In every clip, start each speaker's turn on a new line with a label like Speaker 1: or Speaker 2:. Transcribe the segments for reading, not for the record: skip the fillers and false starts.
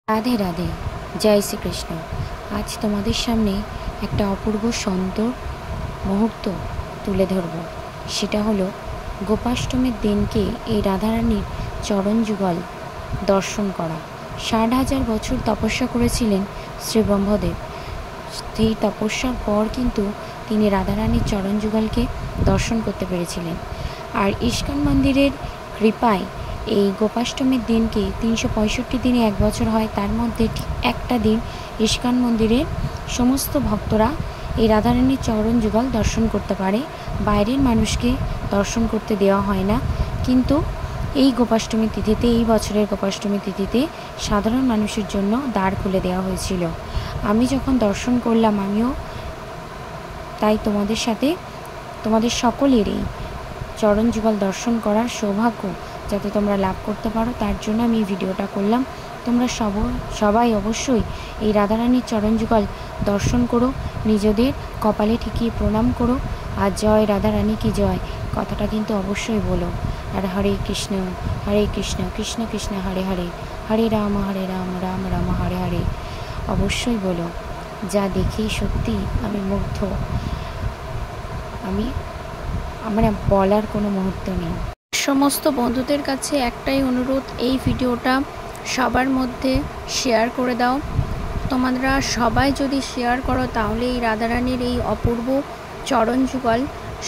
Speaker 1: রাধে রাধে, জয় শ্রীকৃষ্ণ। আজ তোমাদের সামনে একটা অপূর্ব সুন্দর মুহূর্ত তুলে ধরব। সেটা হলো গোপাষ্টমীর দিনকে এই রাধারানীর চরণ যুগল দর্শন করা। 60,000 বছর তপস্যা করেছিলেন শ্রী ব্রহ্মদেব। সেই তপস্যার পর কিন্তু তিনি রাধারানীর চরণ যুগলকে দর্শন করতে পেরেছিলেন। আর ইস্কন মন্দিরের কৃপায় এই গোপাষ্টমীর দিনকে 365 দিনে এক বছর হয়, তার মধ্যে ঠিক একটা দিন ইস্কন মন্দিরের সমস্ত ভক্তরা এই রাধারানীর চরণ যুগল দর্শন করতে পারে। বাইরের মানুষকে দর্শন করতে দেওয়া হয় না, কিন্তু এই গোপাষ্টমী তিথিতে, এই বছরের গোপাষ্টমী তিথিতে সাধারণ মানুষের জন্য দ্বার খুলে দেওয়া হয়েছিল। আমি যখন দর্শন করলাম, আমিও তাই তোমাদের সাথে, তোমাদের সকলেরই চরণ যুগল দর্শন করার সৌভাগ্য যাতে তোমরা লাভ করতে পারো, তার জন্য আমি এই ভিডিওটা করলাম। তোমরা সবাই অবশ্যই এই রাধারানীর চরণ যুগল দর্শন করো, নিজেদের কপালে ঠেকিয়ে প্রণাম করো, আর জয় রাধারানী কি জয় কথাটা কিন্তু অবশ্যই বলো। আর হরে কৃষ্ণ কৃষ্ণ কৃষ্ণ হরে হরে, হরে রাম রাম রাম হরে হরে অবশ্যই বলো। যা দেখি সত্যি আমি মুগ্ধ, আমার বলার কোনো মুহূর্ত নেই। সমস্ত বন্ধুদের কাছে একটাই অনুরোধ, এই ভিডিওটা সবার মধ্যে শেয়ার করে দাও। তোমরা সবাই যদি শেয়ার করো তাহলে এই রাধারানীর এই অপূর্ব চরণ যুগল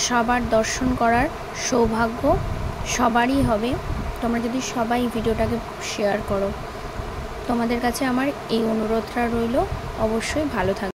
Speaker 1: সবার দর্শন করার সৌভাগ্য সবারই হবে। তোমরা যদি সবাই ভিডিওটাকে শেয়ার করো, তোমাদের কাছে আমার এই অনুরোধটা রইল। অবশ্যই ভালো থাকবে।